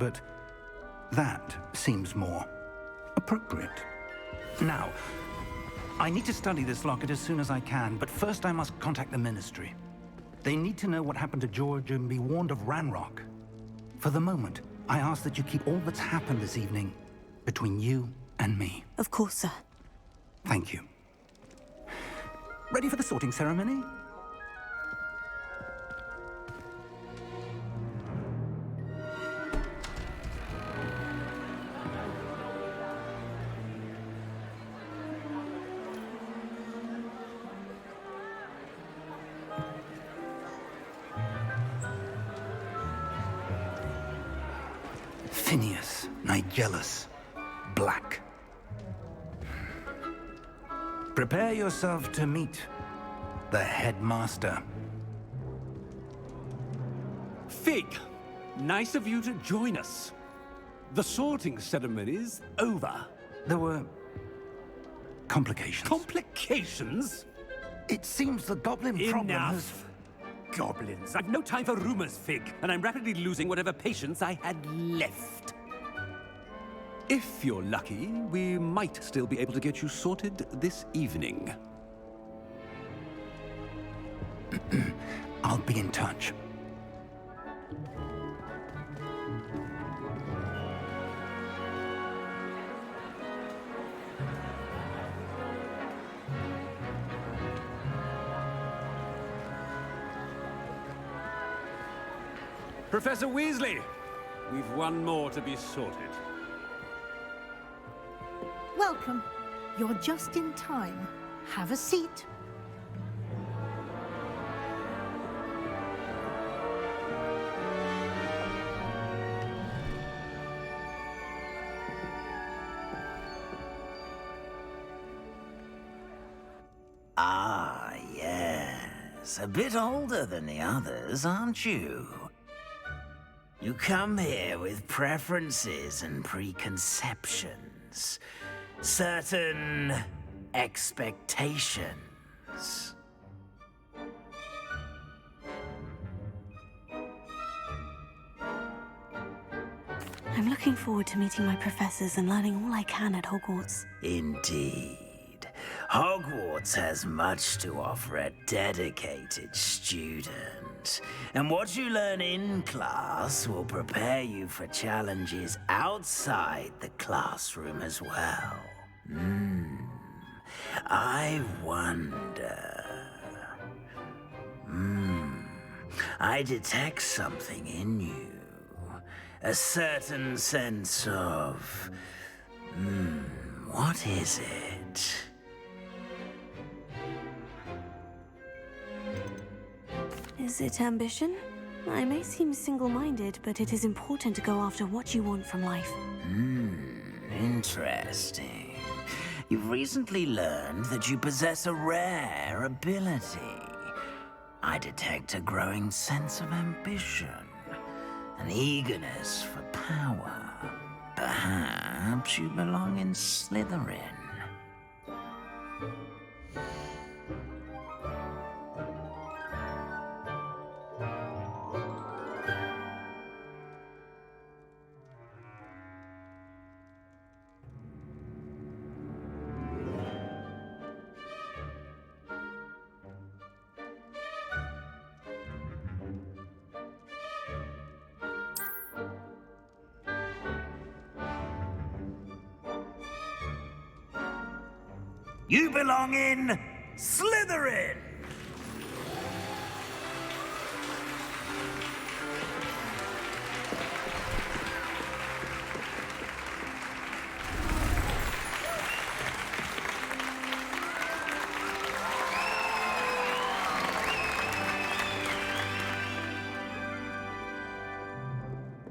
but that seems more appropriate. Now, I need to study this locket as soon as I can, but first I must contact the Ministry. They need to know what happened to George and be warned of Ranrock. For the moment, I ask that you keep all that's happened this evening between you and me. Of course, sir. Thank you. Ready for the sorting ceremony? Phineas, Nigellus, Black. Prepare yourself to meet the headmaster. Fig, nice of you to join us. The sorting ceremony's over. There were complications. Complications? It seems the goblin problem has... Enough! Goblins. I've no time for rumors, Fig, and I'm rapidly losing whatever patience I had left. If you're lucky, we might still be able to get you sorted this evening. I'll be in touch. Professor Weasley, we've one more to be sorted. Welcome. You're just in time. Have a seat. Ah, yes. A bit older than the others, aren't you? You come here with preferences and preconceptions. Certain expectations. I'm looking forward to meeting my professors and learning all I can at Hogwarts. Indeed. Hogwarts has much to offer a dedicated student. And what you learn in class will prepare you for challenges outside the classroom as well. I wonder... I detect something in you. A certain sense of... what is it? Is it ambition? I may seem single-minded, but it is important to go after what you want from life. Interesting. You've recently learned that you possess a rare ability. I detect a growing sense of ambition, an eagerness for power. Perhaps you belong in Slytherin. You belong in Slytherin!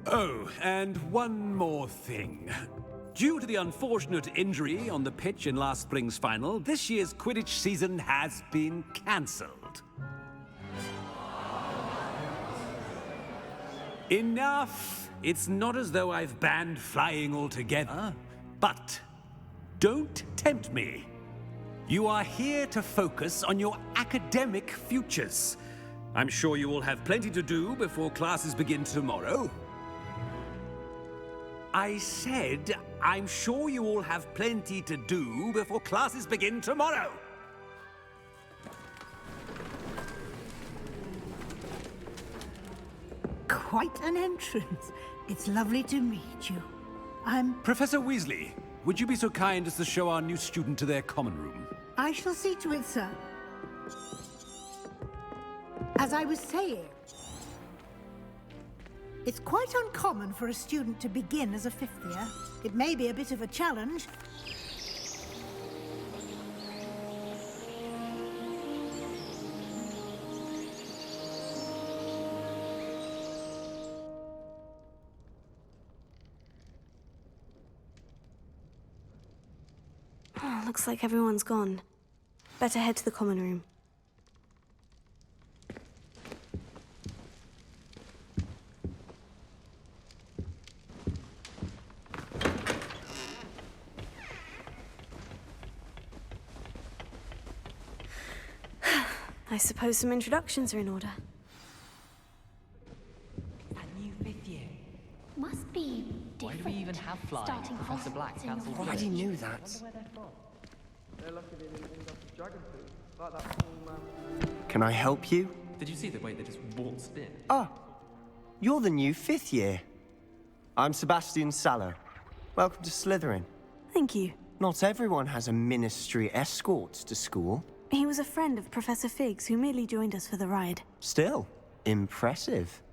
Oh, and one more thing. Due to the unfortunate injury on the pitch in last spring's final, this year's Quidditch season has been cancelled. Enough! It's not as though I've banned flying altogether, but don't tempt me. You are here to focus on your academic futures. I'm sure you will have plenty to do before classes begin tomorrow. I said, I'm sure you all have plenty to do before classes begin tomorrow. Quite an entrance. It's lovely to meet you. Professor Weasley, would you be so kind as to show our new student to their common room? I shall see to it, sir. As I was saying, it's quite uncommon for a student to begin as a fifth year. It may be a bit of a challenge. Oh, looks like everyone's gone. Better head to the common room. I suppose some introductions are in order. That new fifth year. Must be Why different. do we even have flying? Starting Professor Black Hogwarts in cancelled your the village. Already knew that. Can I help you? Did you see the way they just waltzed in? Oh, you're the new fifth year. I'm Sebastian Sallow. Welcome to Slytherin. Thank you. Not everyone has a ministry escort to school. He was a friend of Professor Fig's who merely joined us for the ride. Still, impressive.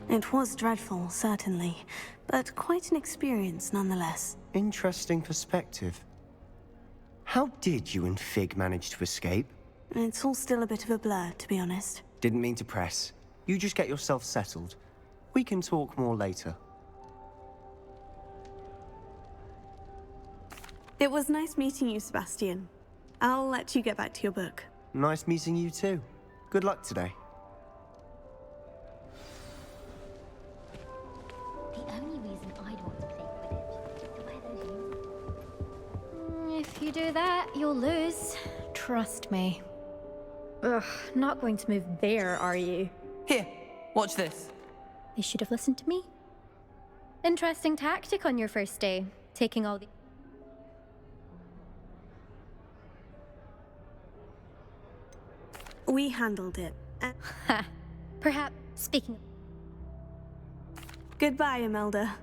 It was dreadful, certainly, but quite an experience nonetheless. Interesting perspective. How did you and Fig manage to escape? It's all still a bit of a blur, to be honest. Didn't mean to press. You just get yourself settled. We can talk more later. It was nice meeting you, Sebastian. I'll let you get back to your book. Nice meeting you too. Good luck today. The only reason I'd want to play Quidditch is to wear those uniforms. If you do that, you'll lose. Trust me. Ugh, not going to move there, are you? Here, watch this. They should have listened to me. Interesting tactic on your first day, taking all the... We handled it. Ha! Perhaps, speaking of... Goodbye, Imelda.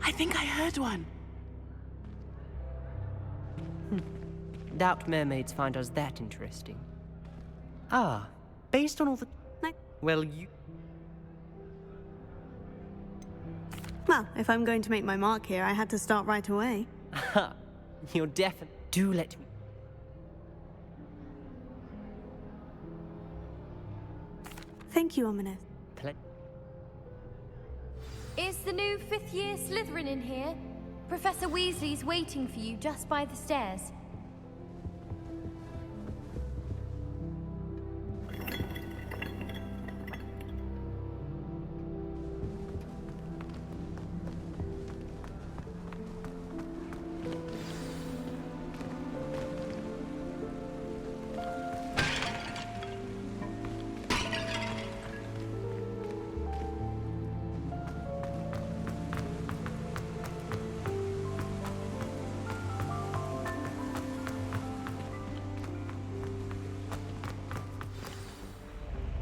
I think I heard one. Doubt mermaids find us that interesting. Ah, based on all the... Well, you... Well, if I'm going to make my mark here, I had to start right away. Ha! You're definitely... Do let me... Thank you, Ominous. Is the new fifth year Slytherin in here? Professor Weasley's waiting for you just by the stairs.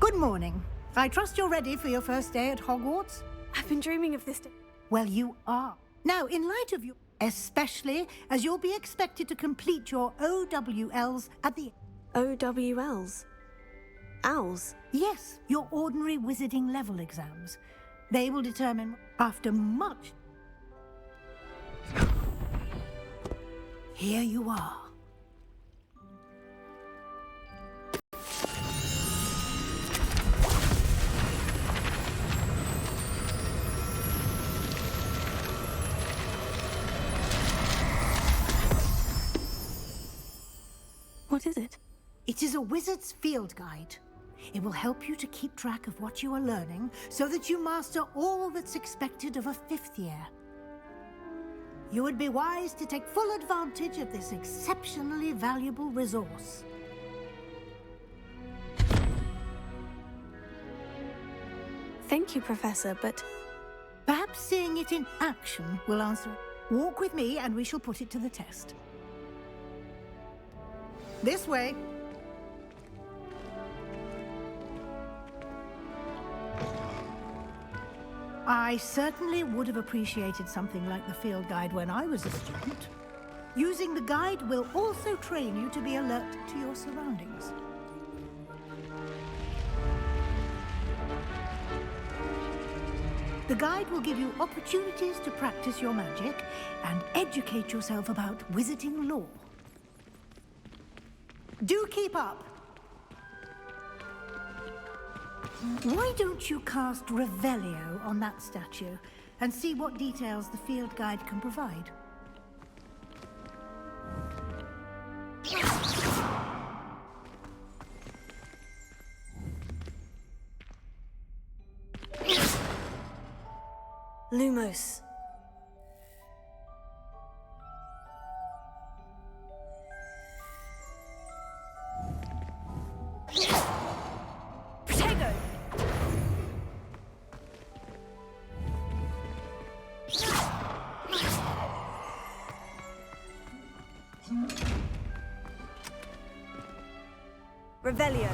Good morning. I trust you're ready for your first day at Hogwarts? I've been dreaming of this day. Well, you are. Now, in light of you, especially as you'll be expected to complete your OWLs at the... OWLs? Owls? Yes, your ordinary wizarding level exams. They will determine, after much... Here you are. What is it? It is a wizard's field guide. It will help you to keep track of what you are learning so that you master all that's expected of a 5th year. You would be wise to take full advantage of this exceptionally valuable resource. Thank you, Professor, but... Perhaps seeing it in action will answer it. Walk with me and we shall put it to the test. This way. I certainly would have appreciated something like the field guide when I was a student. Using the guide will also train you to be alert to your surroundings. The guide will give you opportunities to practice your magic and educate yourself about wizarding lore. Do keep up! Why don't you cast Revelio on that statue and see what details the field guide can provide? Lumos. Protego! Revelio.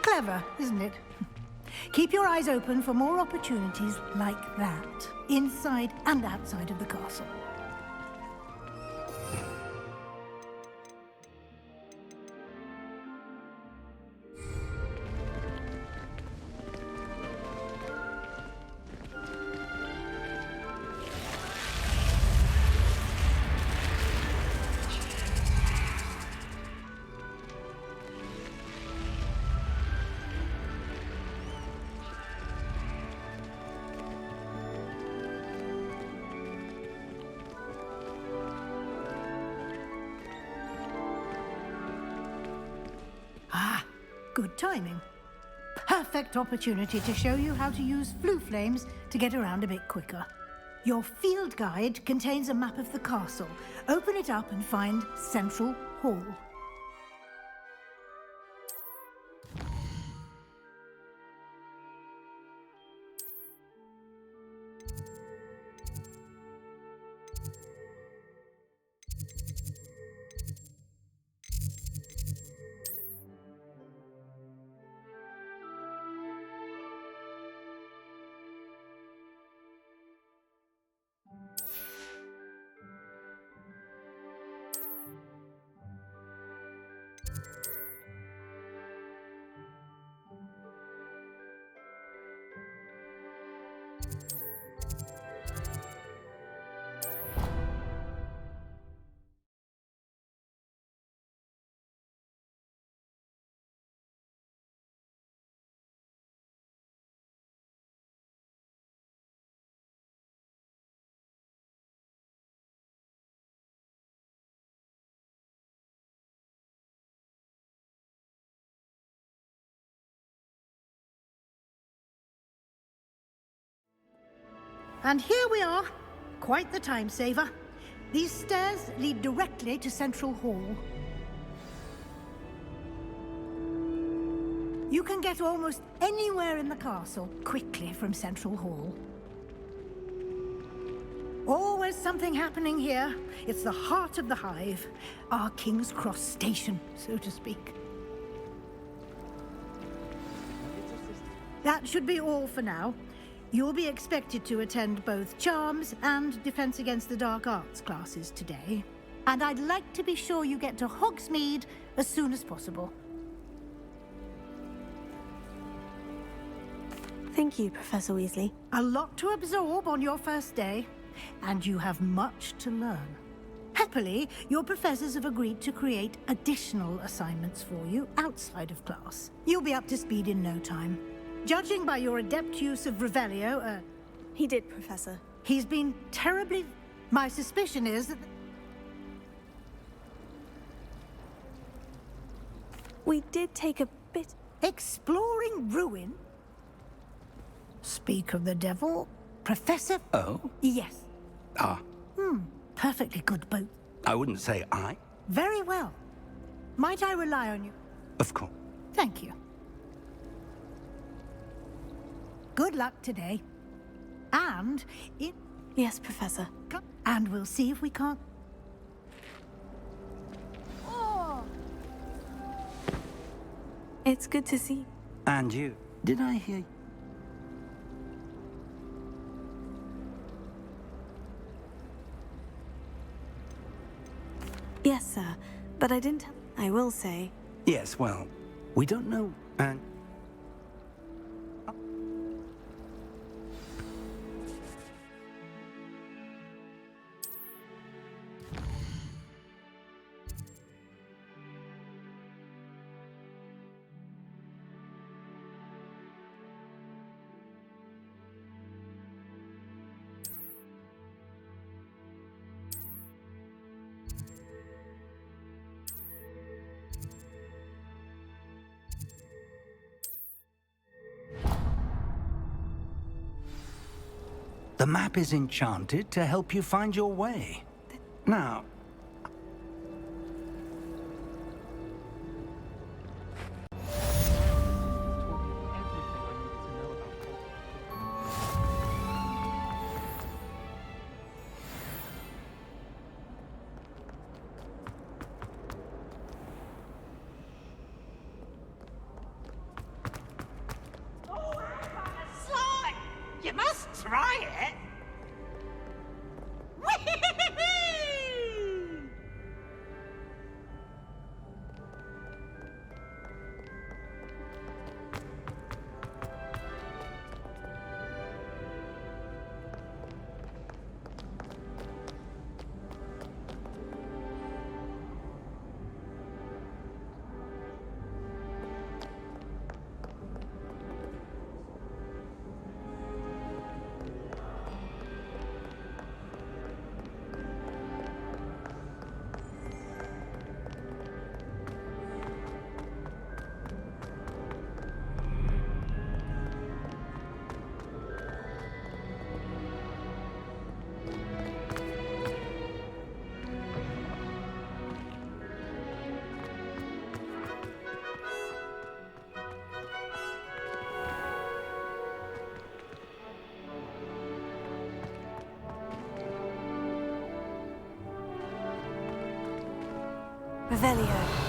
Clever, isn't it? Keep your eyes open for more opportunities like that, inside and outside of the castle. Ah, good timing. Perfect opportunity to show you how to use flue flames to get around a bit quicker. Your field guide contains a map of the castle. Open it up and find Central Hall. And here we are. Quite the time saver. These stairs lead directly to Central Hall. You can get almost anywhere in the castle quickly from Central Hall. Always something happening here. It's the heart of the hive. Our King's Cross station, so to speak. That should be all for now. You'll be expected to attend both Charms and Defense Against the Dark Arts classes today. And I'd like to be sure you get to Hogsmeade as soon as possible. Thank you, Professor Weasley. A lot to absorb on your first day, and you have much to learn. Happily, your professors have agreed to create additional assignments for you outside of class. You'll be up to speed in no time. Judging by your adept use of Revelio, He did, Professor. He's been terribly... My suspicion is that... We did take a bit... Exploring ruin? Speak of the devil, Professor... Oh? Yes. Ah. Perfectly good boat. I wouldn't say I. Very well. Might I rely on you? Of course. Thank you. Good luck today. And it... Yes, Professor. And we'll see if we can't... Oh! It's good to see. And you. Did I hear... Yes, sir. But I didn't... I will say... Yes, well, we don't know, and... The map is enchanted to help you find your way. Now... You must try it. Whee! Revelio.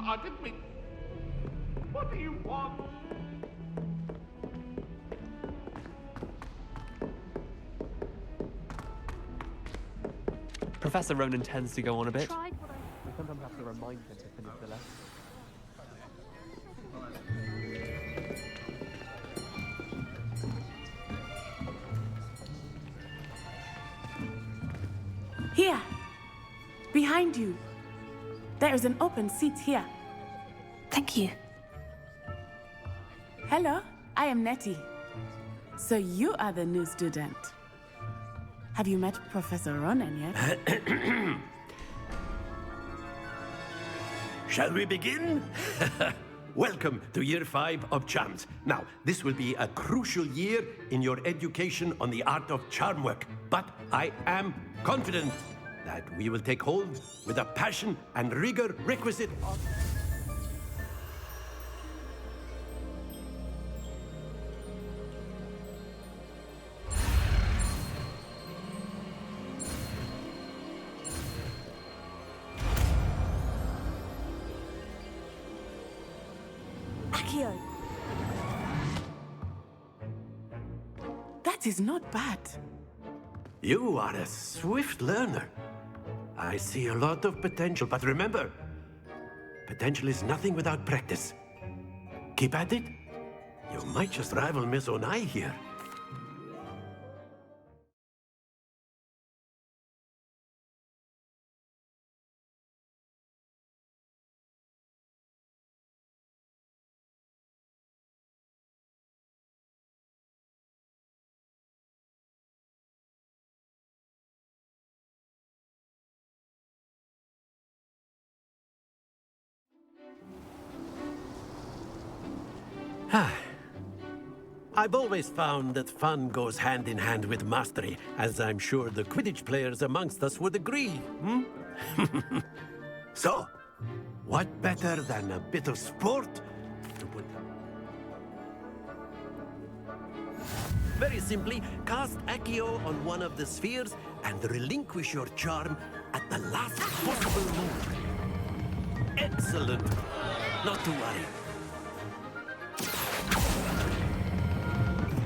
I didn't mean... What do you want? Professor Ronan tends to go on a bit. I sometimes have to remind him to finish the lesson. Here! Behind you! There is an open seat here. Thank you. Hello, I am Nettie. So you are the new student. Have you met Professor Ronan yet? Shall we begin? Welcome to Year 5 of Charms. Now, this will be a crucial year in your education on the art of charm work, but I am confident that we will take hold with the passion and rigor requisite of... Accio! That is not bad. You are a swift learner. I see a lot of potential, but remember, potential is nothing without practice. Keep at it. You might just rival Miss Onai here. I've always found that fun goes hand in hand with mastery, as I'm sure the Quidditch players amongst us would agree, hmm? So, what better than a bit of sport to put... Very simply, cast Accio on one of the spheres and relinquish your charm at the last possible moment. Excellent. Not to worry.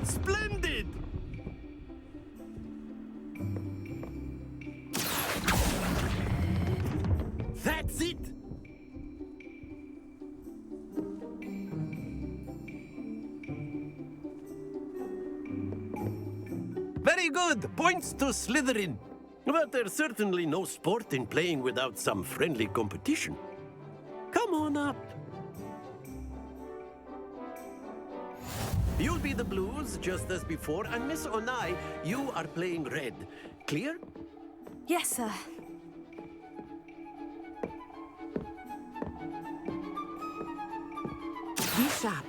Splendid! That's it! Very good! Points to Slytherin. But there's certainly no sport in playing without some friendly competition. Come on up. You'll be the blues, just as before, and Miss Onai, you are playing red. Clear? Yes, sir. Be sharp.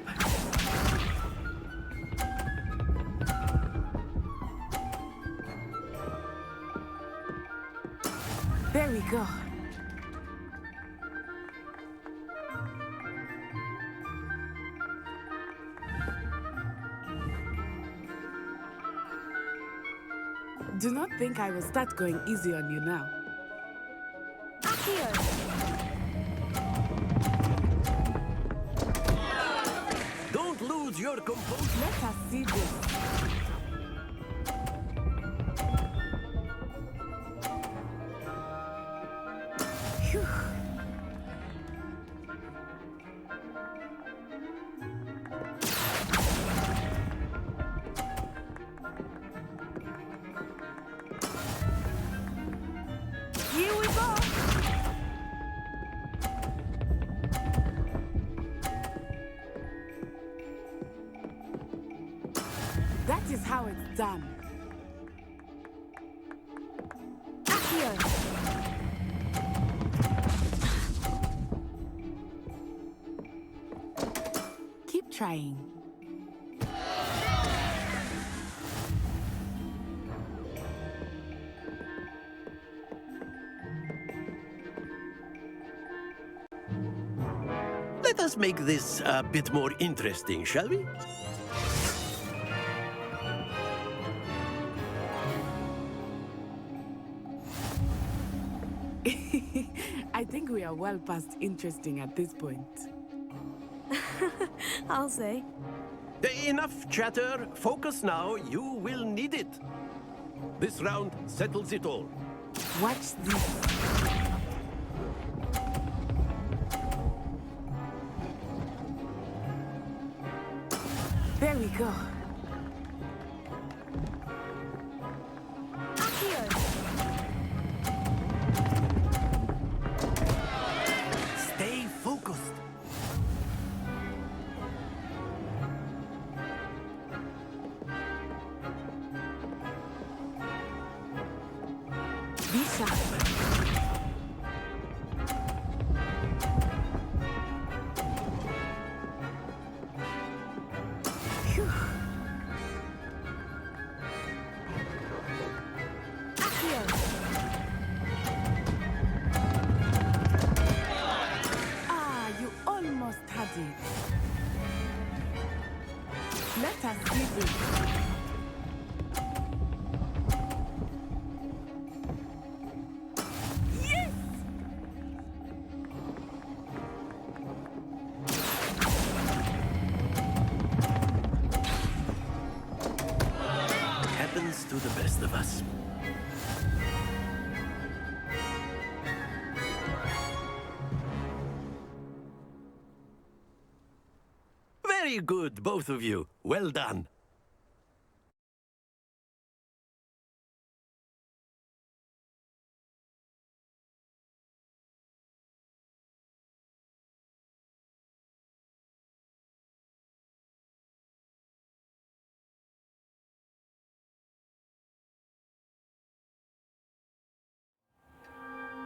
There we go. Do not think I will start going easy on you now. Accio! Don't lose your composure. Let us see this. Here we go! That is how it's done. Accio! Keep trying. Let us make this a bit more interesting, shall we? I think we are well past interesting at this point. I'll say. Enough chatter. Focus now. You will need it. This round settles it all. Watch this. There we go. Stay focused. Be sharp. Phew. Ah, you almost had it. Let us see this. Yes! Happens to the best of us. Very good, both of you. Well done.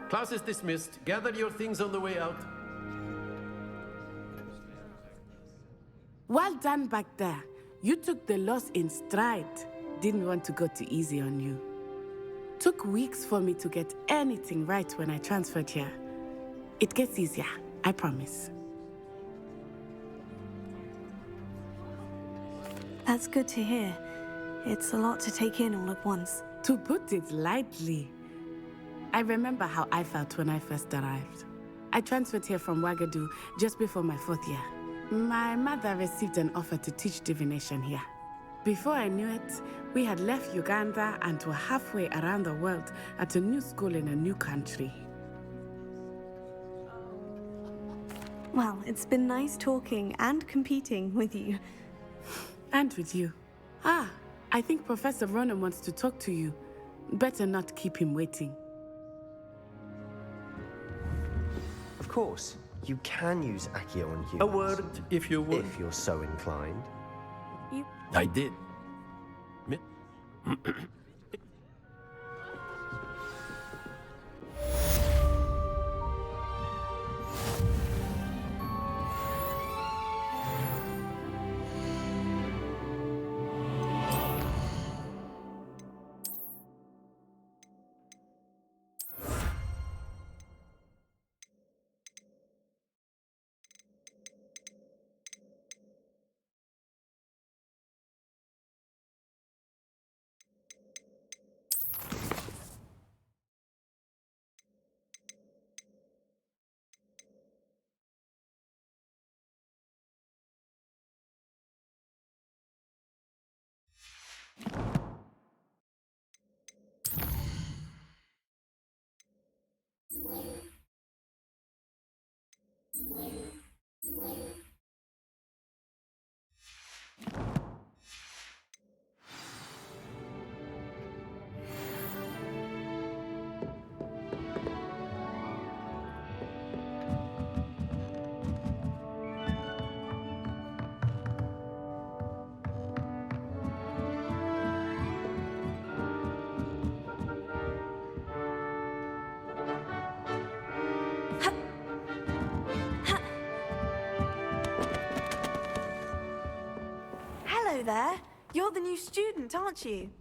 Class is dismissed. Gather your things on the way out. Well done back there. You took the loss in stride. Didn't want to go too easy on you. Took weeks for me to get anything right when I transferred here. It gets easier, I promise. That's good to hear. It's a lot to take in all at once. To put it lightly, I remember how I felt when I first arrived. I transferred here from Wagadu just before my 4th year. My mother received an offer to teach divination here. Before I knew it, we had left Uganda and were halfway around the world at a new school in a new country. Well, it's been nice talking and competing with you. And with you. Ah, I think Professor Ronan wants to talk to you. Better not keep him waiting. Of course, you can use Accio on humans. A word, if you would. If you're so inclined. I did. there. You're the new student, aren't you?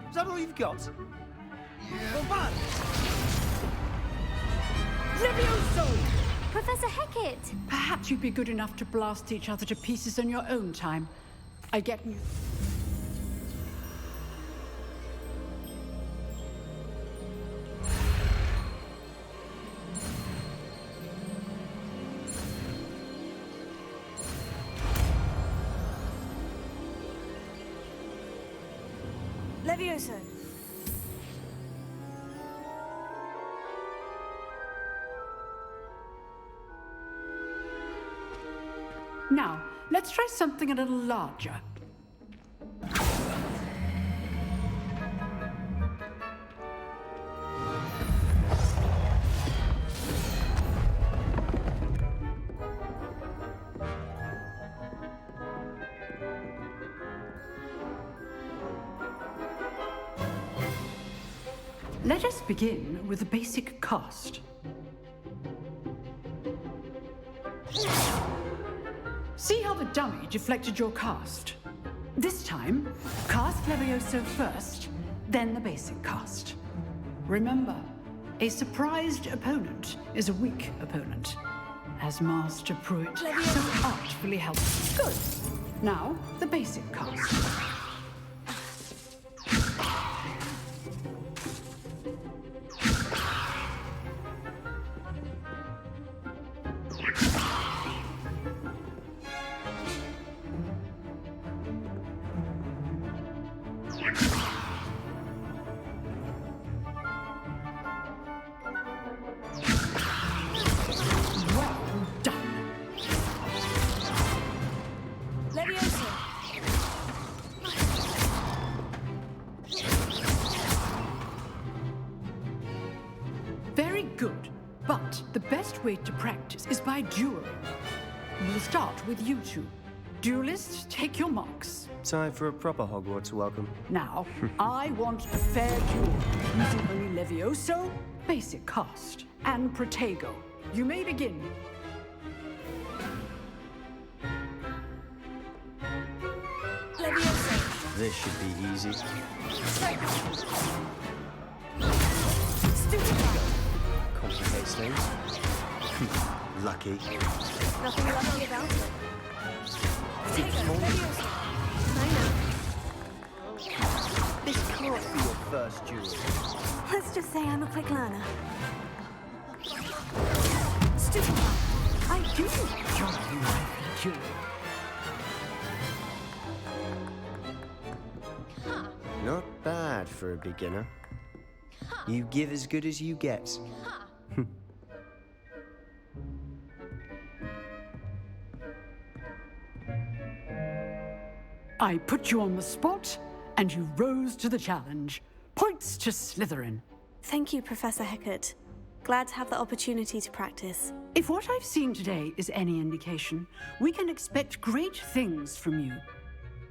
Is that all you've got? Levioso! Professor Hecat! Perhaps you'd be good enough to blast each other to pieces in your own time. I get you. Levioso. Now, let's try something a little larger. Let us begin with the basic cast. See how the dummy deflected your cast? This time, cast Levioso first, then the basic cast. Remember, a surprised opponent is a weak opponent, as Master Pruitt so artfully helps. Good. Now, the basic cast. Very good, but the best way to practice is by dueling. We'll start with you two. Duelists, take your marks. Time for a proper Hogwarts welcome. Now, I want a fair duel, using only Levioso, basic cast, and Protego. You may begin. Levioso. This should be easy. Complicates things. Lucky. Nothing lucky about it. Levioso. I know. This can't be your first duel. Let's just say I'm a quick learner. I do enjoy my duel. Not bad for a beginner. You give as good as you get. I put you on the spot, and you rose to the challenge. Points to Slytherin. Thank you, Professor Hecat. Glad to have the opportunity to practice. If what I've seen today is any indication, we can expect great things from you.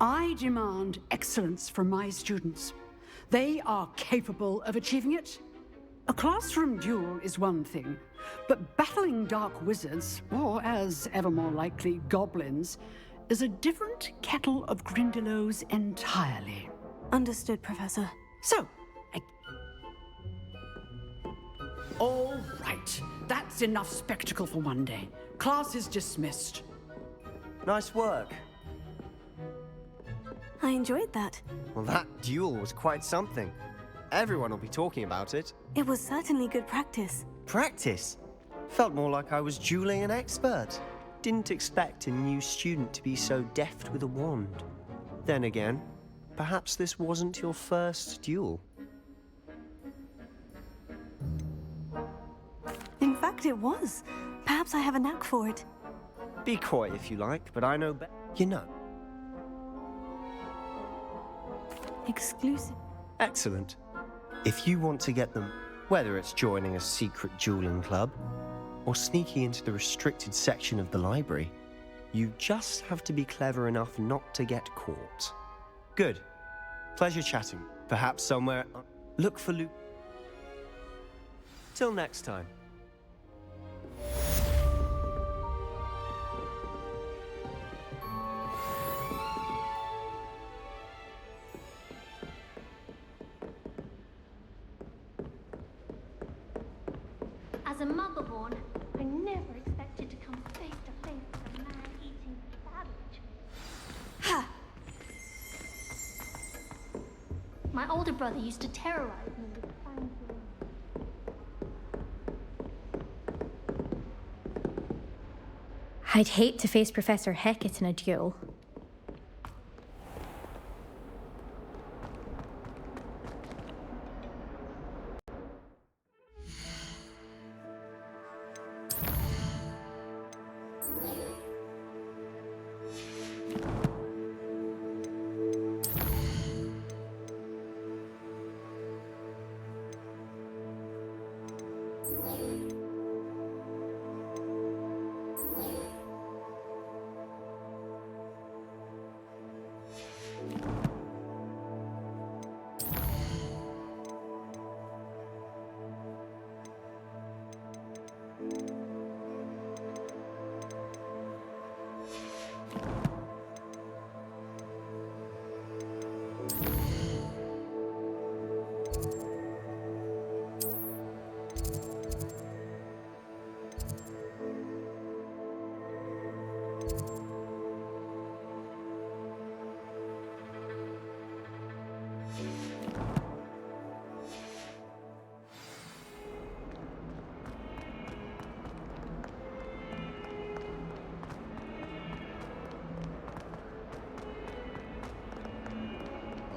I demand excellence from my students. They are capable of achieving it. A classroom duel is one thing, but battling dark wizards, or as ever more likely, goblins, is a different kettle of Grindylows entirely. Understood, Professor. So, all right. That's enough spectacle for one day. Class is dismissed. Nice work. I enjoyed that. Well, that duel was quite something. Everyone will be talking about it. It was certainly good practice. Practice? Felt more like I was dueling an expert. Didn't expect a new student to be so deft with a wand. Then again, perhaps this wasn't your first duel. In fact, it was. Perhaps I have a knack for it. Be coy if you like, but I know better. You know. Exclusive. Excellent. If you want to get them, whether it's joining a secret dueling club or sneaking into the restricted section of the library, you just have to be clever enough not to get caught. Good. Pleasure chatting. Perhaps somewhere... Look for Luke. Till next time. As a motherborn, I never expected to come face to face with a man-eating savage. Ha! My older brother used to terrorize me with fangs. I'd hate to face Professor Hecat in a duel.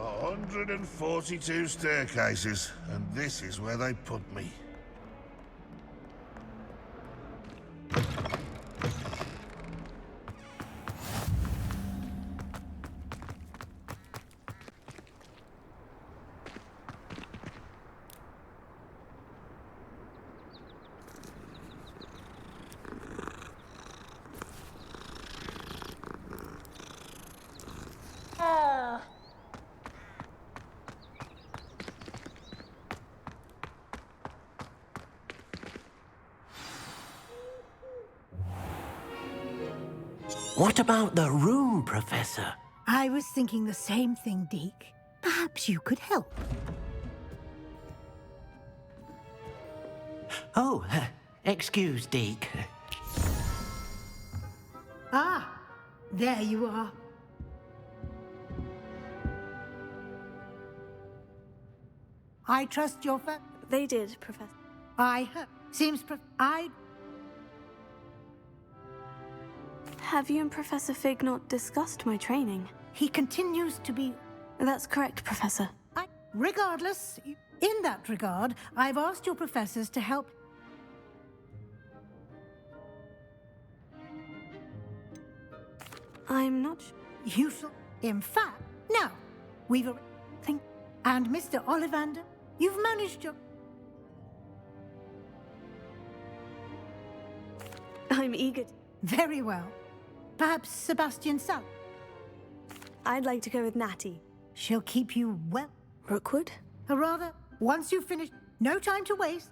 A 142 staircases, and this is where they put me. What about the room, Professor? I was thinking the same thing, Deke. Perhaps you could help. Oh, excuse, Deke. Ah, there you are. I trust your They did, Professor. I heard. Seems Have you and Professor Fig not discussed my training? He continues to be... That's correct, Professor. Regardless, in that regard, I've asked your professors to help... I'm not... You shall... In fact, now, we've... And Mr. Ollivander, you've managed your... I'm eager. Very well. Perhaps Sebastian Sal. I'd like to go with Natty. She'll keep you well. Rookwood? Or rather, once you've finished, no time to waste.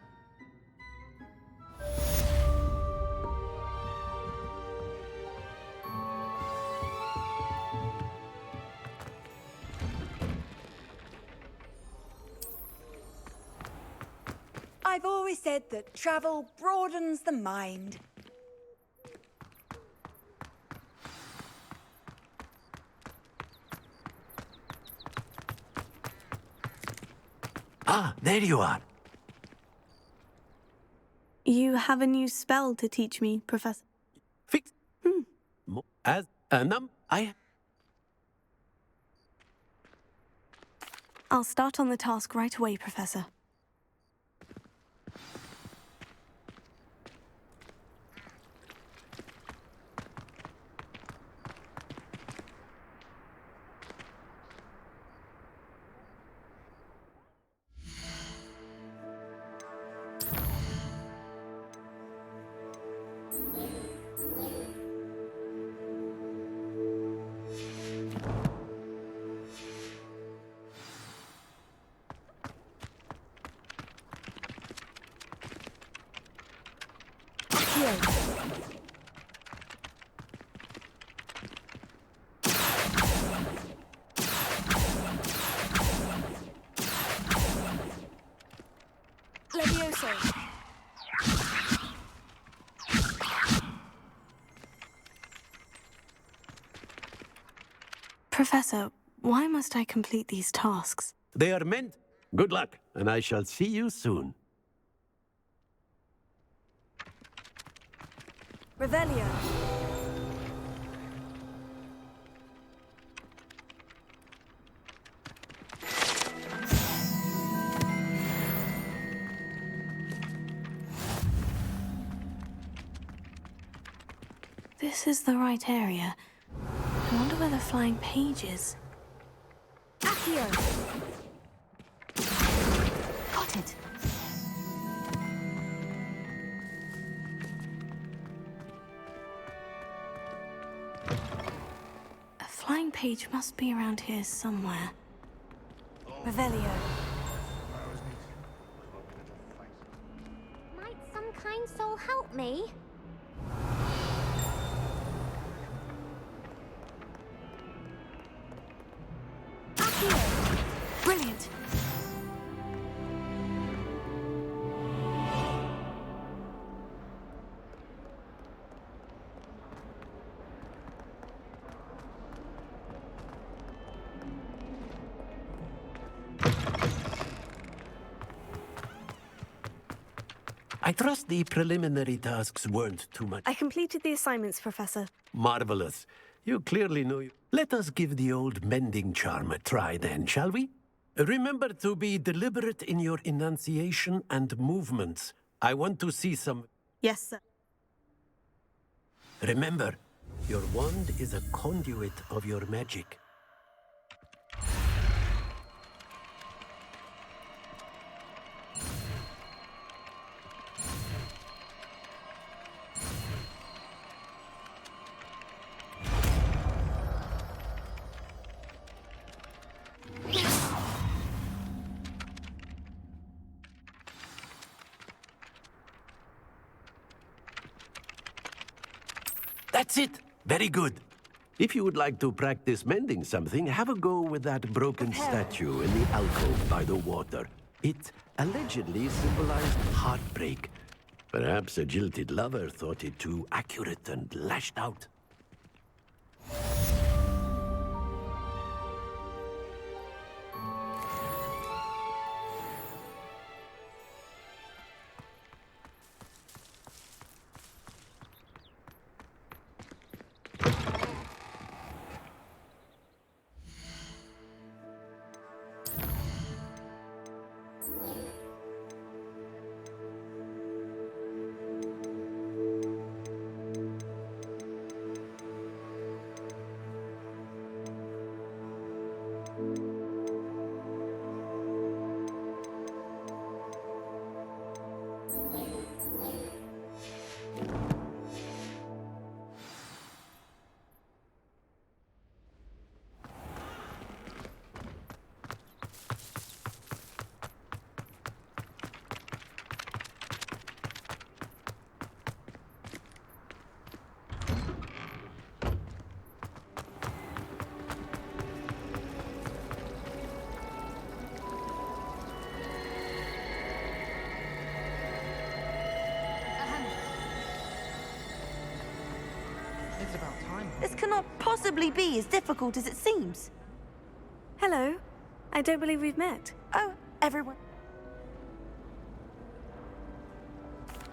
I've always said that travel broadens the mind. Ah, there you are. You have a new spell to teach me, Professor. Fix. As I'll start on the task right away, Professor. Levioso. Professor, why must I complete these tasks? They are meant. Good luck, and I shall see you soon. Revelio. This is the right area. I wonder where the flying page is. Accio. Got it. A flying page must be around here somewhere. Revelio. Might some kind soul help me? Brilliant. I trust the preliminary tasks weren't too much. I completed the assignments, Professor. Marvelous. You clearly know you. Let us give the old mending charm a try then, shall we? Remember to be deliberate in your enunciation and movements. I want to see some... Yes, sir. Remember, your wand is a conduit of your magic. That's it! Very good. If you would like to practice mending something, have a go with that broken statue in the alcove by the water. It allegedly symbolized heartbreak. Perhaps a jilted lover thought it too accurate and lashed out. This cannot possibly be as difficult as it seems. Hello. I don't believe we've met. Oh, everyone.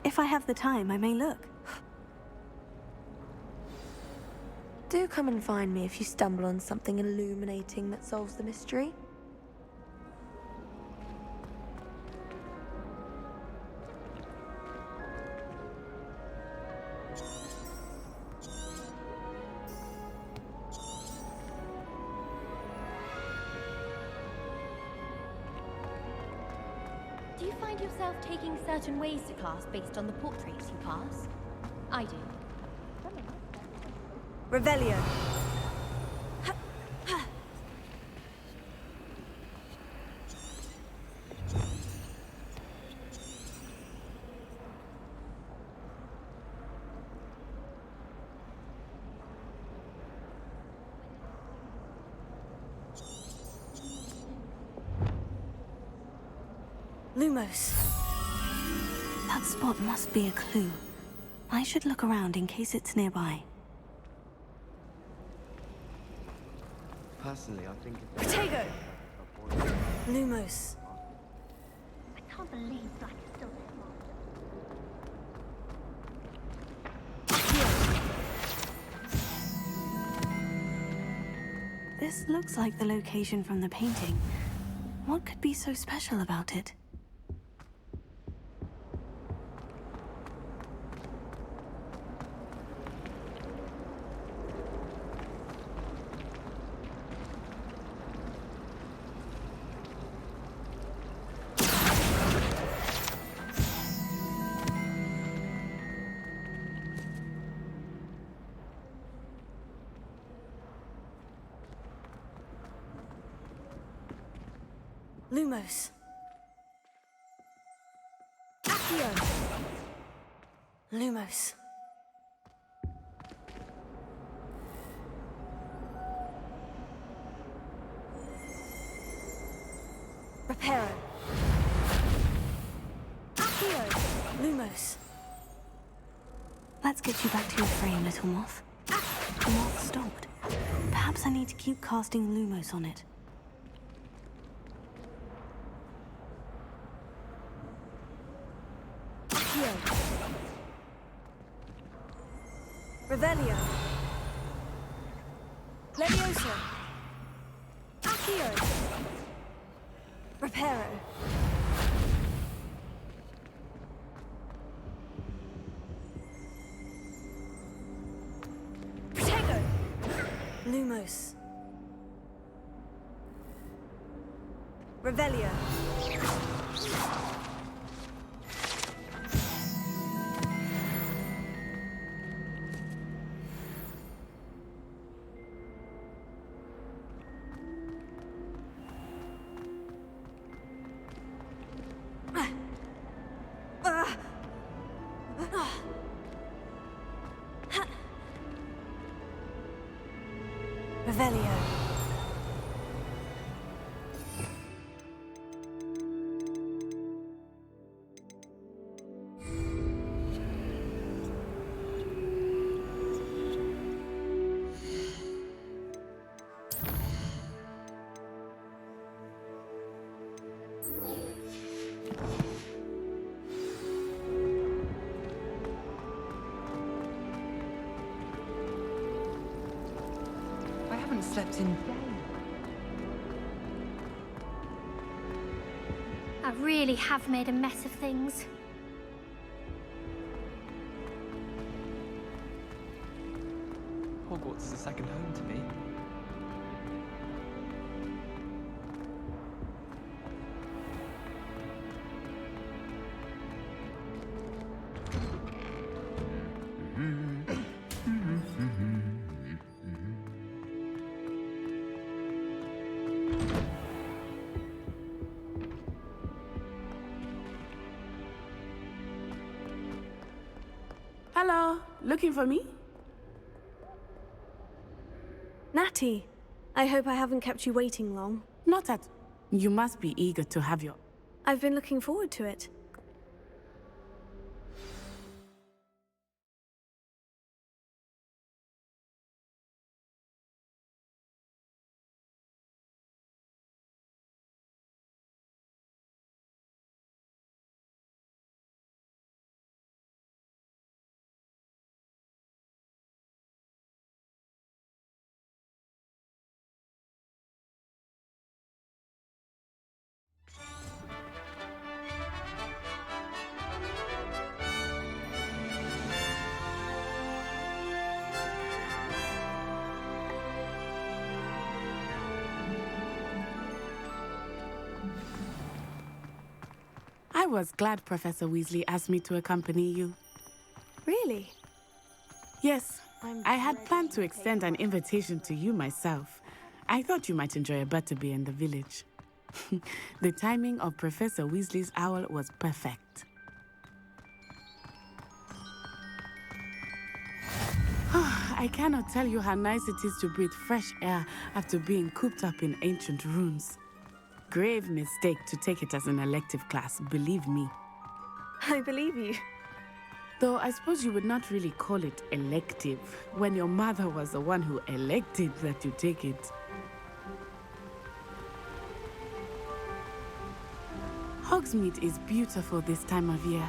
If I have the time, I may look. Do come and find me if you stumble on something illuminating that solves the mystery. Do you find yourself taking certain ways to class based on the portraits you pass? I do. Revelio. Lumos. That spot must be a clue. I should look around in case it's nearby. Personally, I think... Protego! Lumos. I can't believe Black is still there. This looks like the location from the painting. What could be so special about it? Lumos. Accio. Lumos. Reparo. Accio. Lumos. Let's get you back to your frame, little moth. The moth stopped. Perhaps I need to keep casting Lumos on it. Revelio. Levioso. Accio. Reparo. Protego. Lumos. Revelio. Revelio. Slept in. I really have made a mess of things. Hogwarts is a second home to me. Hello, looking for me? Natty, I hope I haven't kept you waiting long. Not at... You must be eager to have your... I've been looking forward to it. was glad Professor Weasley asked me to accompany you. Really? Yes, I had planned to extend an invitation to you myself. I thought you might enjoy a butterbeer in the village. The timing of Professor Weasley's owl was perfect. I cannot tell you how nice it is to breathe fresh air after being cooped up in ancient ruins. Grave mistake to take it as an elective class, believe me. I believe you. Though I suppose you would not really call it elective when your mother was the one who elected that you take it. Hogsmeade is beautiful this time of year.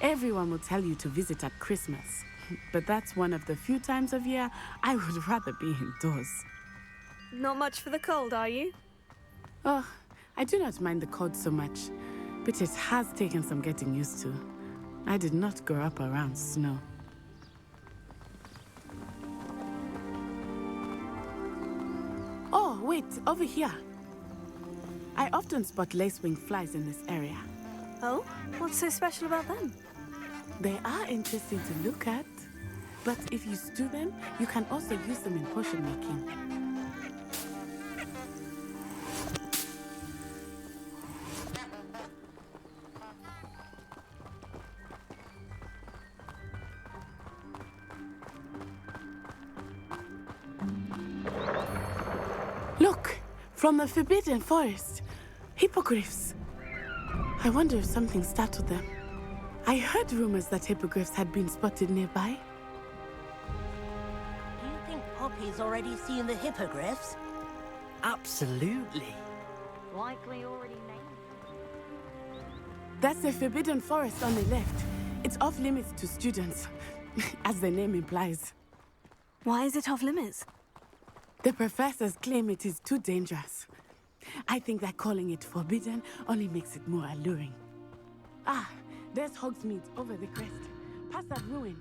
Everyone will tell you to visit at Christmas. But that's one of the few times of year I would rather be indoors. Not much for the cold, are you? Oh, I do not mind the cold so much, but it has taken some getting used to. I did not grow up around snow. Oh, wait, over here. I often spot lacewing flies in this area. Oh? What's so special about them? They are interesting to look at, but if you stew them, you can also use them in potion making. Look, from the Forbidden Forest, hippogriffs. I wonder if something startled them. I heard rumors that hippogriffs had been spotted nearby. Do you think Poppy's already seen the hippogriffs? Absolutely. Likely already named. That's the Forbidden Forest on the left. It's off limits to students, as the name implies. Why is it off limits? The professors claim it is too dangerous. I think that calling it forbidden only makes it more alluring. Ah, there's Hogsmeade over the crest. Past that ruin.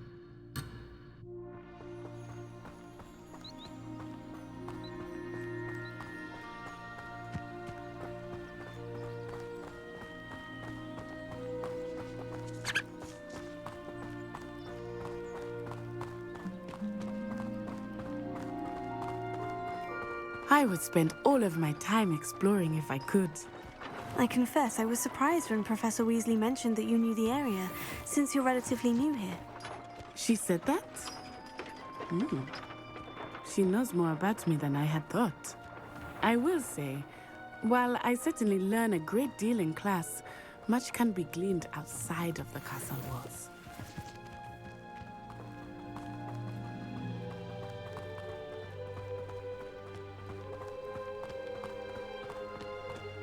I would spend all of my time exploring if I could. I confess I was surprised when Professor Weasley mentioned that you knew the area, since you're relatively new here. She said that? She knows more about me than I had thought. I will say, while I certainly learn a great deal in class, much can be gleaned outside of the castle walls.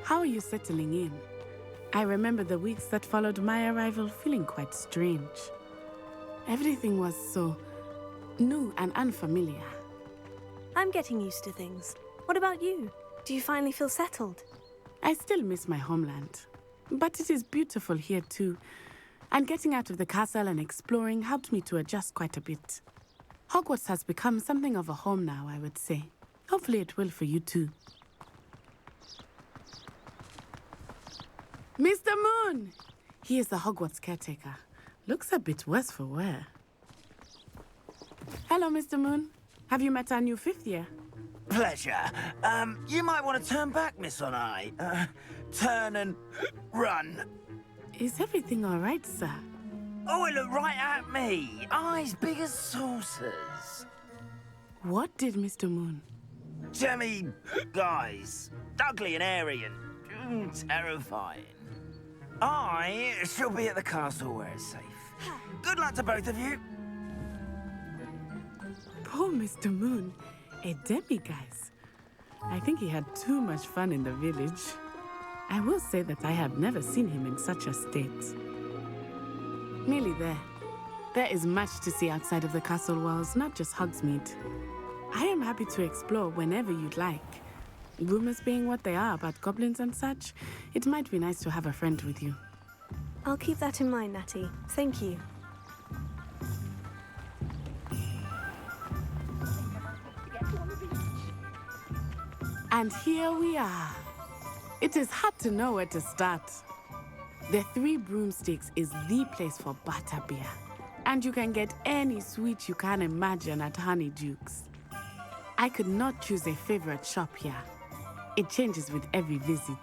How are you settling in? I remember the weeks that followed my arrival feeling quite strange. Everything was so new and unfamiliar. I'm getting used to things. What about you? Do you finally feel settled? I still miss my homeland, but it is beautiful here too. And getting out of the castle and exploring helped me to adjust quite a bit. Hogwarts has become something of a home now, I would say. Hopefully it will for you too. Mr. Moon! He is the Hogwarts caretaker. Looks a bit worse for wear. Hello, Mr. Moon. Have you met our new fifth year? Pleasure. You might want to turn back, Miss On-Eye. Turn and run. Is everything all right, sir? Oh, it looked right at me. Eyes big as saucers. What did Mr. Moon? Jemmy guys. Ugly and airy and terrifying. I shall be at the castle where it's safe. Good luck to both of you. Poor Mr. Moon. A demiguise. I think he had too much fun in the village. I will say that I have never seen him in such a state. Nearly there. There is much to see outside of the castle walls, not just Hogsmeade. I am happy to explore whenever you'd like. Rumors being what they are about goblins and such, it might be nice to have a friend with you. I'll keep that in mind, Natty. Thank you. And here we are. It is hard to know where to start. The Three Broomsticks is the place for butterbeer. And you can get any sweet you can imagine at Honeydukes. I could not choose a favorite shop here. It changes with every visit.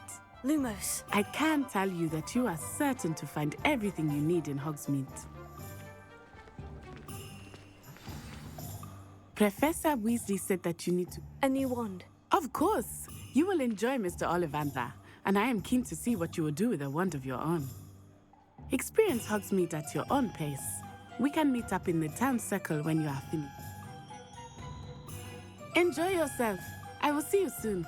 Lumos. I can tell you that you are certain to find everything you need in Hogsmeade. Professor Weasley said that you need to... A new wand? Of course. You will enjoy Mr. Ollivander, and I am keen to see what you will do with a wand of your own. Experience Hogsmeade at your own pace. We can meet up in the town circle when you are finished. Enjoy yourself. I will see you soon.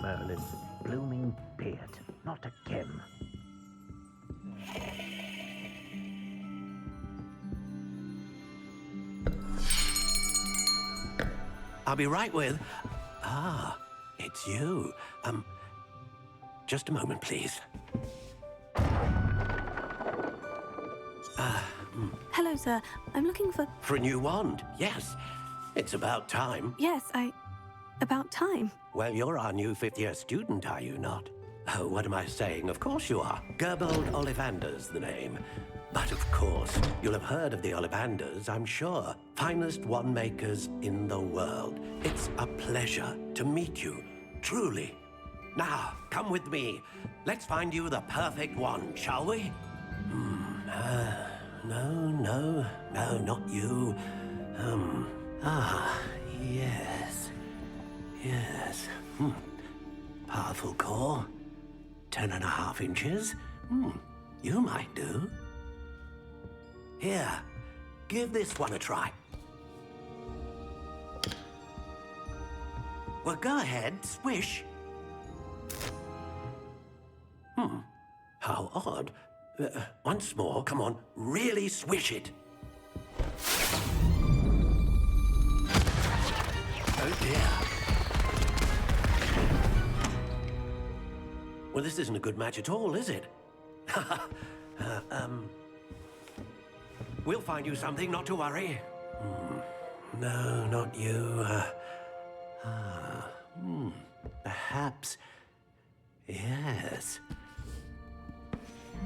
Merlin's blooming beard, not a Kim. I'll be right with... Ah, it's you. Just a moment, please. Hello, sir. I'm looking for... For a new wand, yes. It's about time. Yes, about time. Well, you're our new fifth-year student, are you not? Oh, what am I saying? Of course you are. Gerbold Ollivander's the name. But of course, you'll have heard of the Ollivanders, I'm sure. Finest wand makers in the world. It's a pleasure to meet you, truly. Now, come with me. Let's find you the perfect wand, shall we? No, not you. Yes. Powerful core. 10.5 inches. You might do. Here, give this one a try. Well, go ahead, swish. How odd. Once more, come on, really swish it. Oh dear. Well, this isn't a good match at all, is it? We'll find you something, not to worry. No, not you. Perhaps. Yes.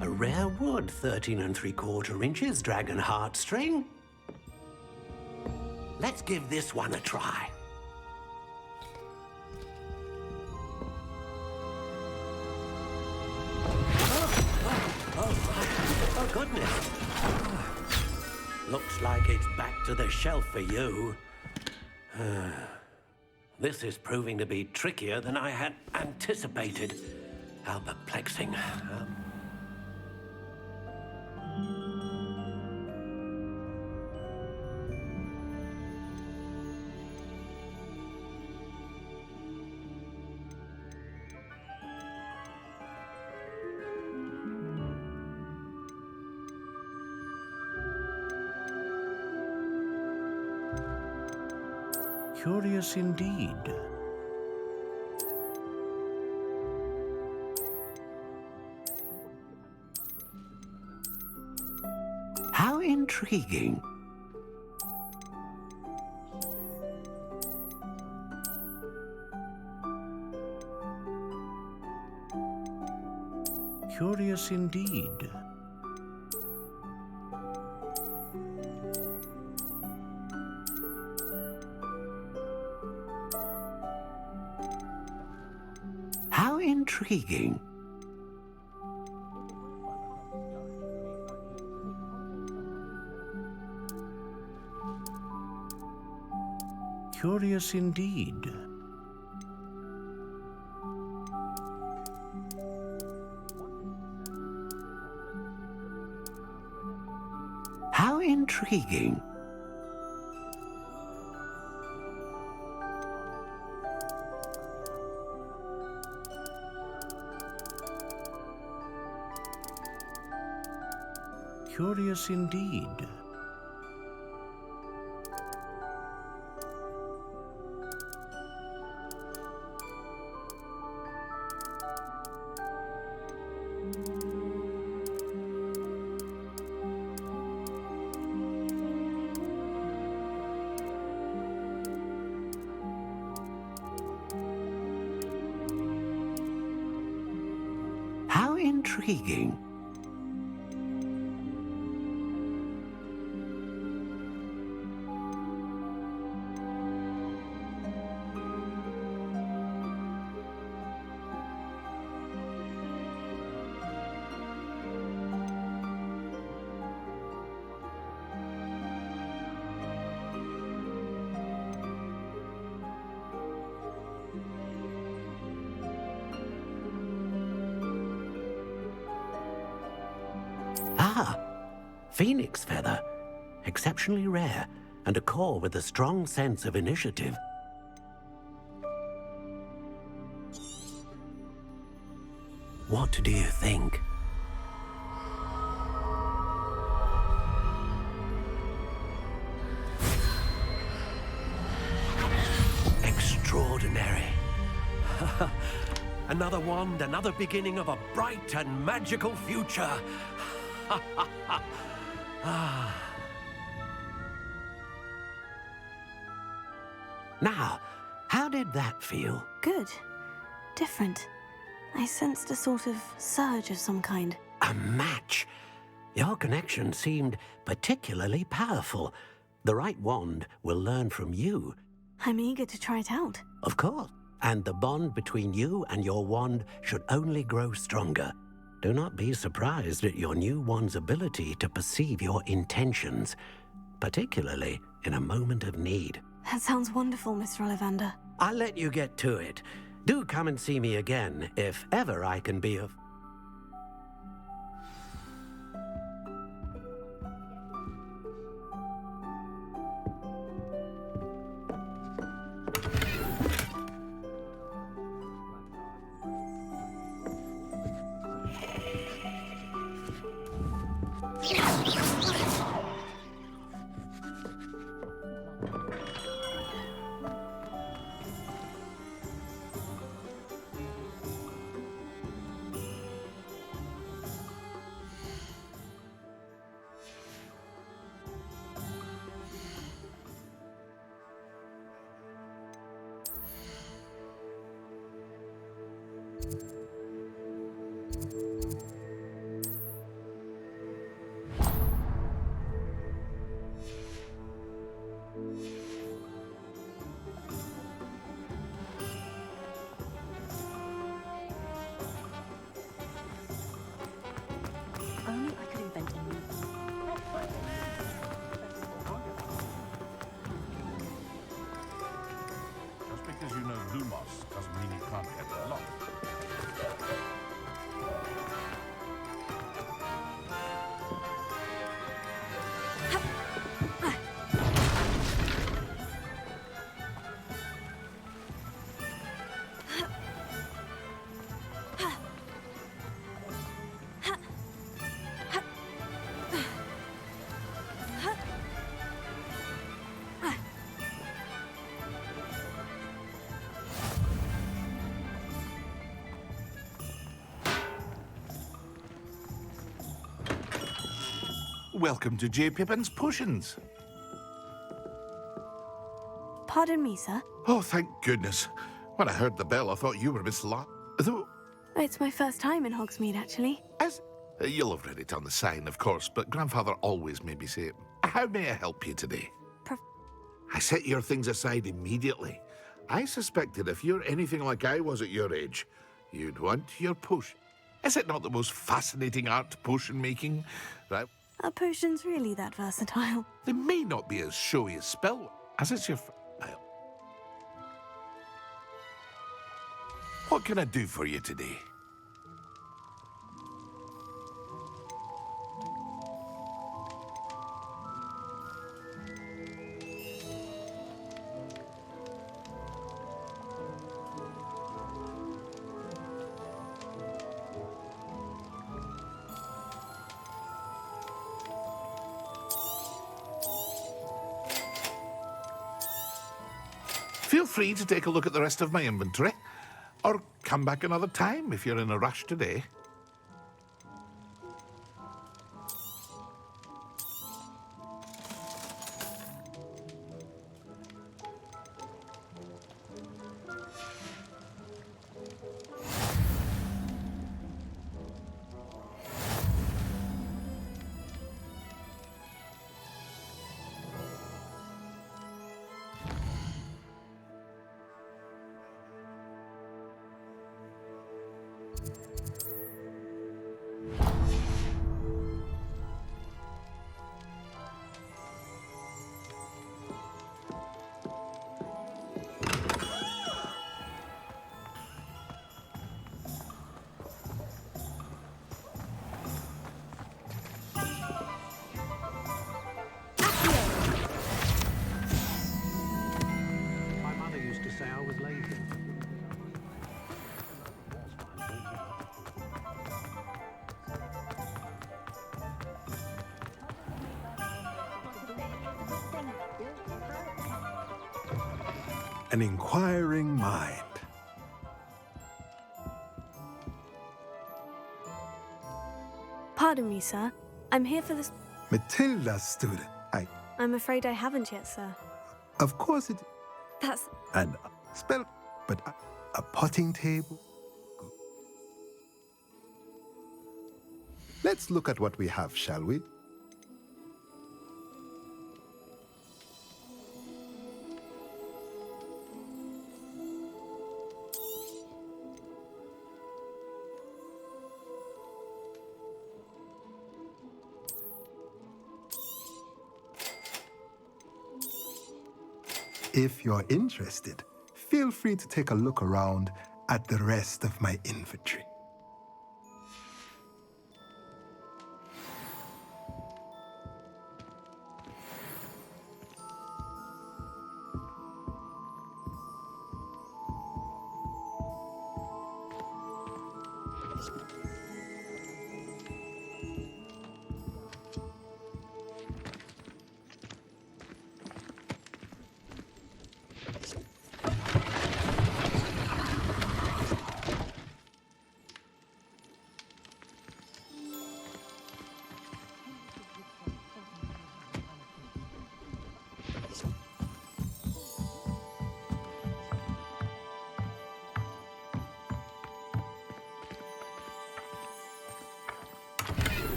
A rare wood, 13 3/4 inches, dragon heartstring. Let's give this one a try. Oh, goodness. Looks like it's back to the shelf for you. This is proving to be trickier than I had anticipated. How perplexing. Curious indeed. How intriguing. Curious indeed. How intriguing. Curious indeed. How intriguing. Curious indeed. How intriguing. Ah, phoenix feather. Exceptionally rare, and a core with a strong sense of initiative. What do you think? Extraordinary. Another wand, another beginning of a bright and magical future. Now, how did that feel? Good. Different. I sensed a sort of surge of some kind. A match. Your connection seemed particularly powerful. The right wand will learn from you. I'm eager to try it out. Of course. And the bond between you and your wand should only grow stronger. Do not be surprised at your new wand's ability to perceive your intentions, particularly in a moment of need. That sounds wonderful, Mr. Ollivander. I'll let you get to it. Do come and see me again, if ever I can be of... Only I could invent a new... Just because you know Lumos doesn't mean you can't get the lock. Welcome to J. Pippin's Potions. Pardon me, sir. Oh, thank goodness. When I heard the bell, I thought you were Miss Though, It's my first time in Hogsmeade, actually. you'll have read it on the sign, of course, but Grandfather always made me say it. How may I help you today? I set your things aside immediately. I suspected if you're anything like I was at your age, you'd want your potion. Is it not the most fascinating art, potion making? Right? Are potions really that versatile? They may not be as showy as spell, as it's your... What can I do for you today? Feel free to take a look at the rest of my inventory, or come back another time if you're in a rush today. My mother used to say I was lazy. An inquiring mind. Pardon me, sir. I'm here for this. Matilda's student. I'm afraid I haven't yet, sir. Of course it. That's. And spell, but a potting table. Let's look at what we have, shall we? If you're interested, feel free to take a look around at the rest of my inventory.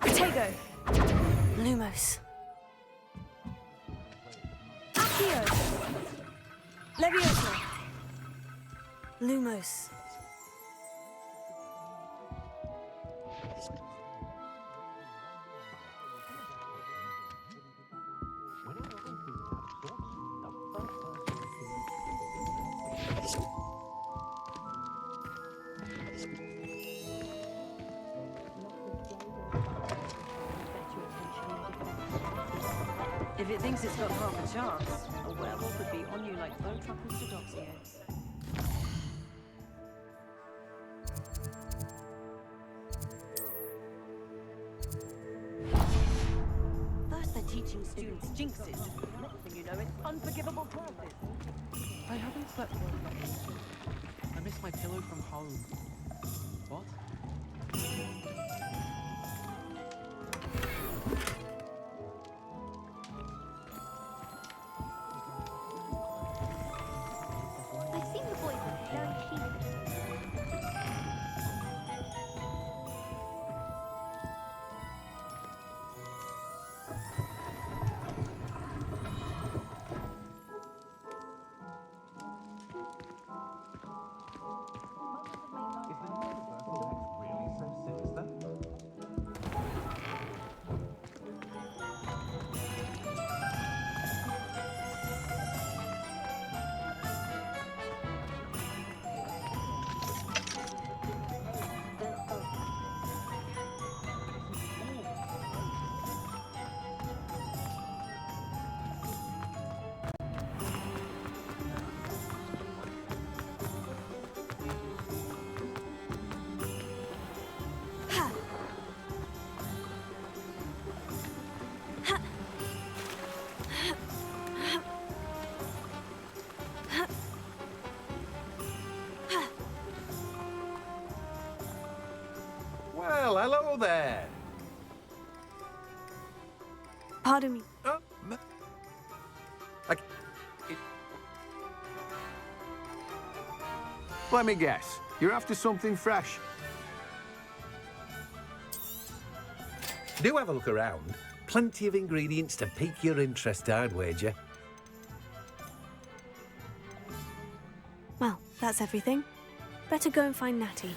Protego! Lumos. Accio! Levioso! Lumos. If it thinks it's got half a chance, a werewolf would be on you like bow truckles to dogs' ears. First they're teaching students jinxes. Next thing you know, it's unforgivable curses. I haven't slept well. I missed my pillow from home. What? there! Pardon me. Let me guess. You're after something fresh. Do have a look around. Plenty of ingredients to pique your interest, I'd wager. Well, that's everything. Better go and find Natty.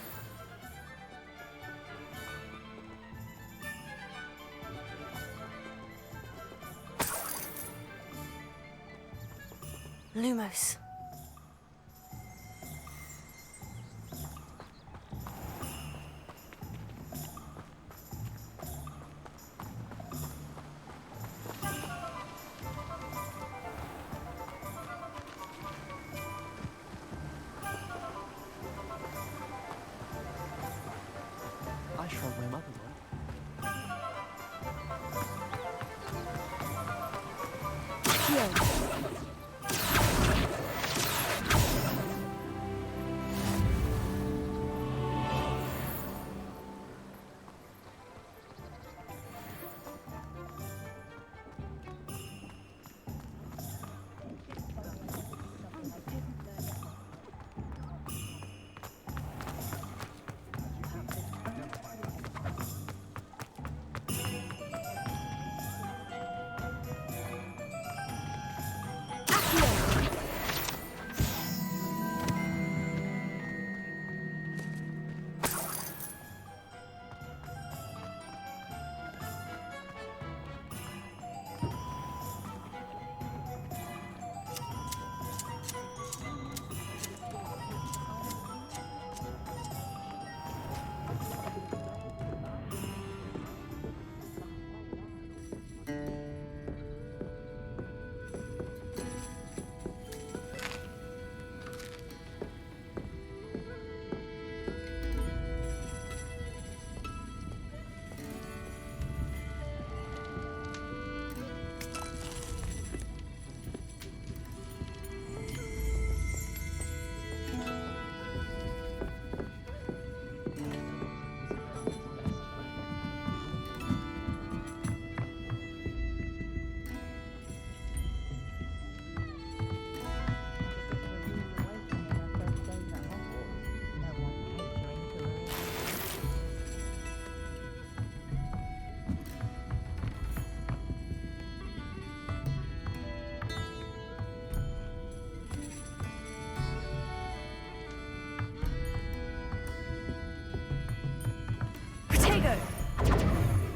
Lumos. I shrunk my mother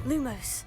Lumos.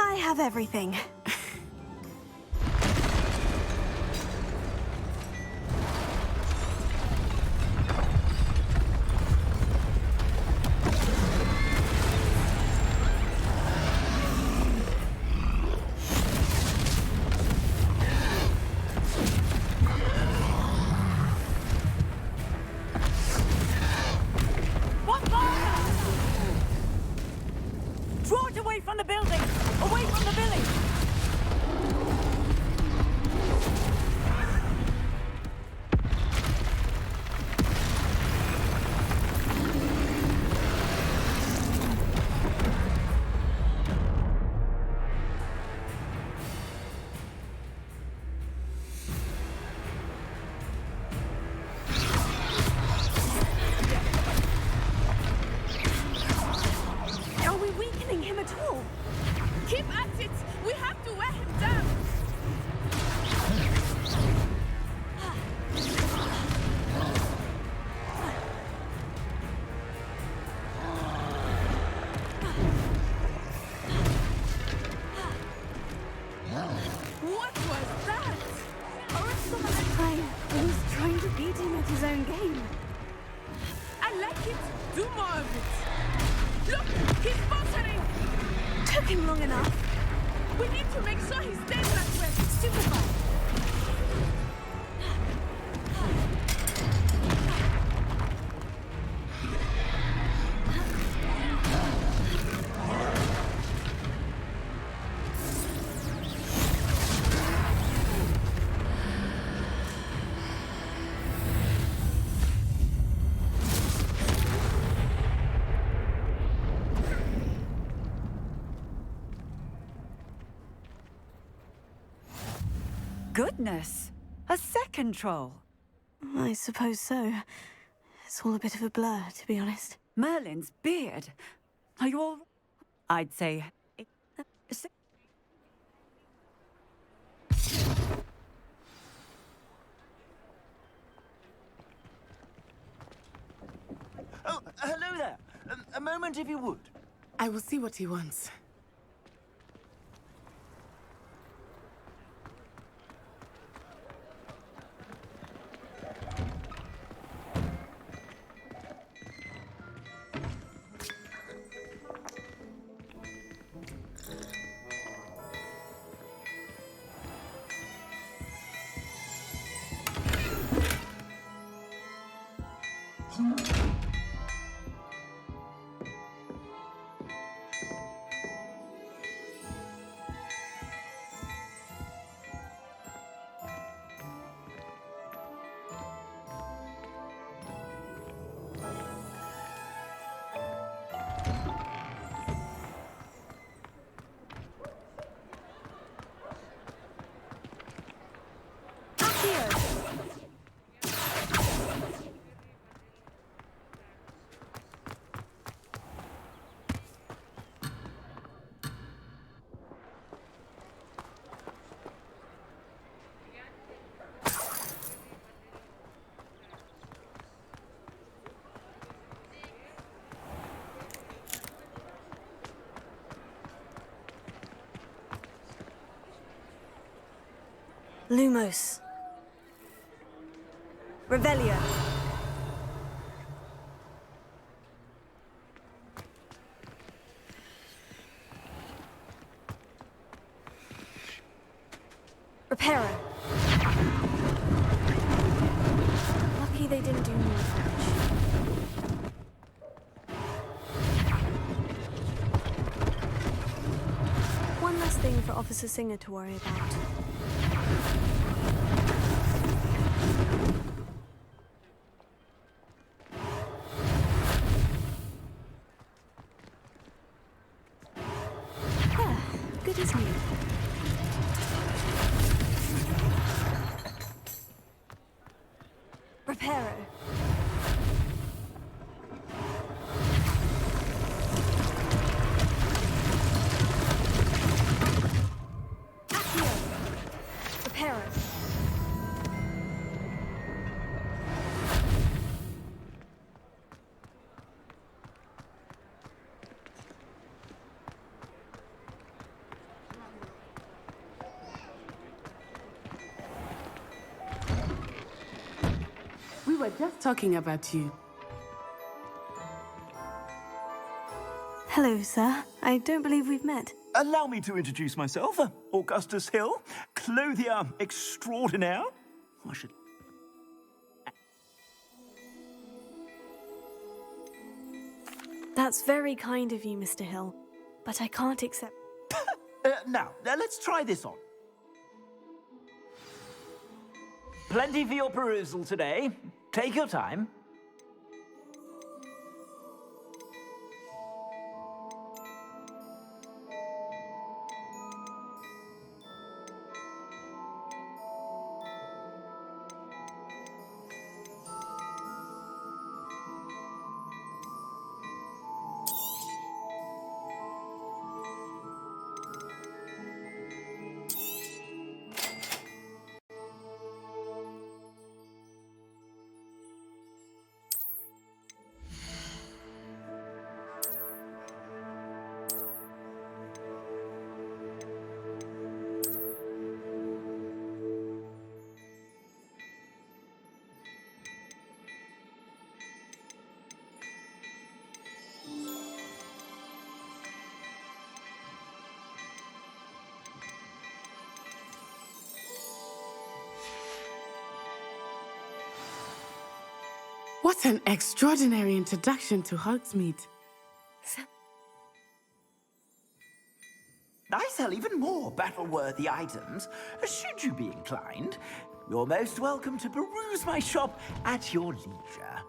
I have everything. What fire? Draw it away from the building! Away from the village! Are we weakening him at all? Keep at it! We have to wear him down! him long enough. We need to make sure he stays that way. Super fun. Goodness! A second troll. I suppose so. It's all a bit of a blur, to be honest. Merlin's beard. Are you all... I'd say... Oh, hello there. A moment if you would. I will see what he wants. Lumos. Revelio. Reparo. Lucky they didn't do more damage. One less thing for Officer Singer to worry about. Good as new. Reparo. Accio. Reparo. We were just talking about you. Hello, sir. I don't believe we've met. Allow me to introduce myself. Augustus Hill, clothier extraordinaire. I should... That's very kind of you, Mr. Hill, but I can't accept... Now, let's try this on. Plenty for your perusal today. Take your time. What an extraordinary introduction to Hogsmeade. I sell even more battle-worthy items. Should you be inclined, you're most welcome to peruse my shop at your leisure.